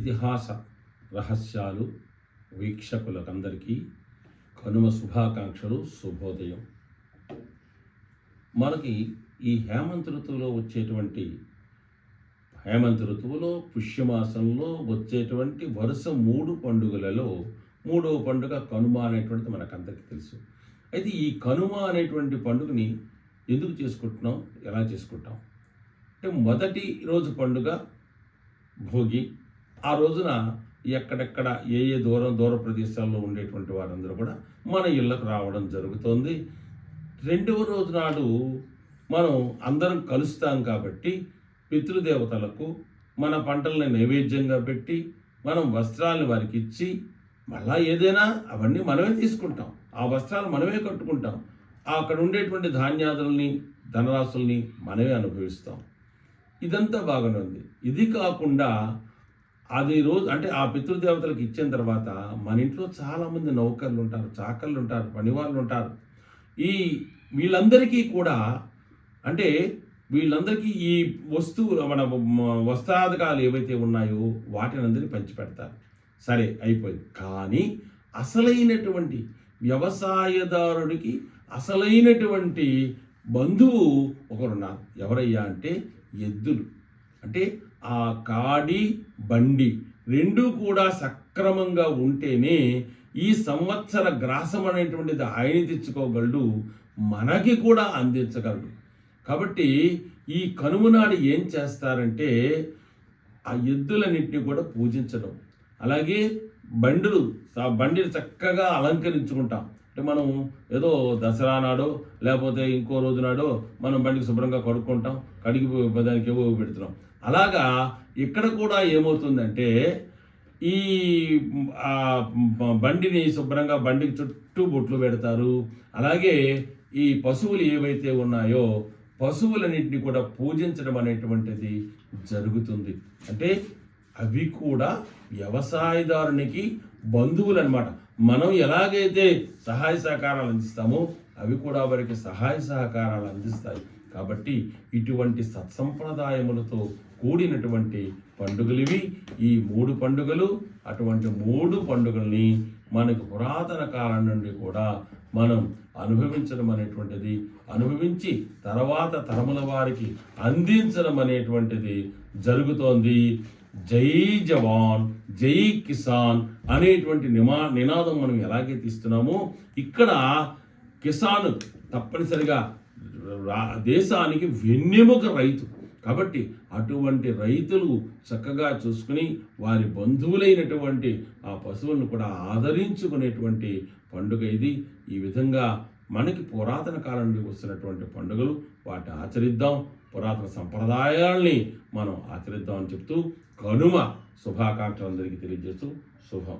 ఇతిహాస రహస్యాలు వీక్షకులకందరికీ కనుమ శుభాకాంక్షలు, శుభోదయం. మనకి ఈ హేమంత ఋతువులో పుష్యమాసంలో వచ్చేటువంటి వరుస 3 పండుగలలో 3వ పండుగ కనుమ అనేటువంటిది మనకందరికీ తెలుసు. అయితే ఈ కనుమ అనేటువంటి పండుగని ఎందుకు చేసుకుంటున్నాం, ఎలా చేసుకుంటాం అంటే, మొదటి రోజు పండుగ భోగి. ఆ రోజున ఎక్కడెక్కడ ఏ దూర ప్రదేశాల్లో ఉండేటువంటి వారందరూ కూడా మన ఇళ్ళకు రావడం జరుగుతుంది. 2వ రోజు నాడు మనం అందరం కలుస్తాం కాబట్టి పితృదేవతలకు మన పంటల్ని నైవేద్యంగా పెట్టి మనం వస్త్రాలను వారికి ఇచ్చి, మళ్ళా ఏదైనా అవన్నీ మనమే తీసుకుంటాం, ఆ వస్త్రాలు మనమే కట్టుకుంటాం, అక్కడ ఉండేటువంటి ధాన్యాదుల్ని ధనరాశుల్ని మనమే అనుభవిస్తాం. ఇదంతా బాగానే ఉంది. ఇది కాకుండా అది రోజు అంటే ఆ పితృదేవతలకు ఇచ్చిన తర్వాత మన ఇంట్లో చాలామంది నౌకర్లు ఉంటారు, చాకర్లు ఉంటారు, పనివాళ్ళు ఉంటారు. వీళ్ళందరికీ కూడా అంటే వీళ్ళందరికీ ఈ వస్తువులు మన వస్త్రాధికాలు ఏవైతే ఉన్నాయో వాటిని అందరినీ పంచిపెడతారు. సరే, అయిపోయింది. కానీ అసలైనటువంటి వ్యవసాయదారుడికి అసలైనటువంటి బంధువు ఒకరున్నారు. ఎవరయ్యా అంటే ఎద్దులు. అంటే ఆ కాడి బండి 2 కూడా సక్రమంగా ఉంటేనే ఈ సంవత్సర గ్రాసం అనేటువంటిది ఆయన తెచ్చుకోగలడు, మనకి కూడా అందించగలడు. కాబట్టి ఈ కనుమ నాడు ఏం చేస్తారంటే ఆ ఎద్దులన్నింటినీ కూడా పూజించడం, అలాగే బండిని చక్కగా అలంకరించుకుంటాం. అంటే మనం ఏదో దసరా నాడో లేకపోతే ఇంకో రోజు నాడో మనం బండికి శుభ్రంగా కడుక్కుంటాం, కడిగి దానికి ఏవో పెడుతున్నాం. అలాగా ఇక్కడ కూడా ఏమవుతుందంటే ఈ బండిని శుభ్రంగా బండికి చుట్టూ బొట్లు పెడతారు. అలాగే ఈ పశువులు ఏవైతే ఉన్నాయో పశువులన్నింటినీ కూడా పూజించడం అనేటువంటిది జరుగుతుంది. అంటే అవి కూడా వ్యవసాయదారునికి బంధువులు అన్నమాట. మనం ఎలాగైతే సహాయ సహకారాలు అందిస్తామో అవి కూడా వారికి సహాయ సహకారాలు అందిస్తాయి. కాబట్టి ఇటువంటి సత్సంప్రదాయములతో కూడినటువంటి పండుగలు ఇవి. ఈ 3 పండుగలు, అటువంటి 3 పండుగల్ని మనకు పురాతన కాలం నుండి కూడా మనం అనుభవించడం అనేటువంటిది, అనుభవించి తర్వాత తరముల వారికి అందించడం అనేటువంటిది జరుగుతోంది. జై జవాన్ జై కిసాన్ అనేటువంటి నినాదం మనం ఎలాగైతే ఇస్తున్నామో, ఇక్కడ కిసాన్ తప్పనిసరిగా దేశానికి వెన్నెముక రైతు. కాబట్టి అటువంటి రైతులు చక్కగా చూసుకుని వారి బంధువులైనటువంటి ఆ పశువులను కూడా ఆదరించుకునేటువంటి పండుగ ఇది. ఈ విధంగా మనకి పురాతన కాలం నుండి వస్తున్నటువంటి పండుగలు, వాటిని ఆచరిద్దాం, పురాతన సంప్రదాయాల్ని మనం ఆచరిద్దాం అని చెప్తూ కనుమ శుభాకాంక్షలు అందరికీ తెలియజేస్తూ శుభం.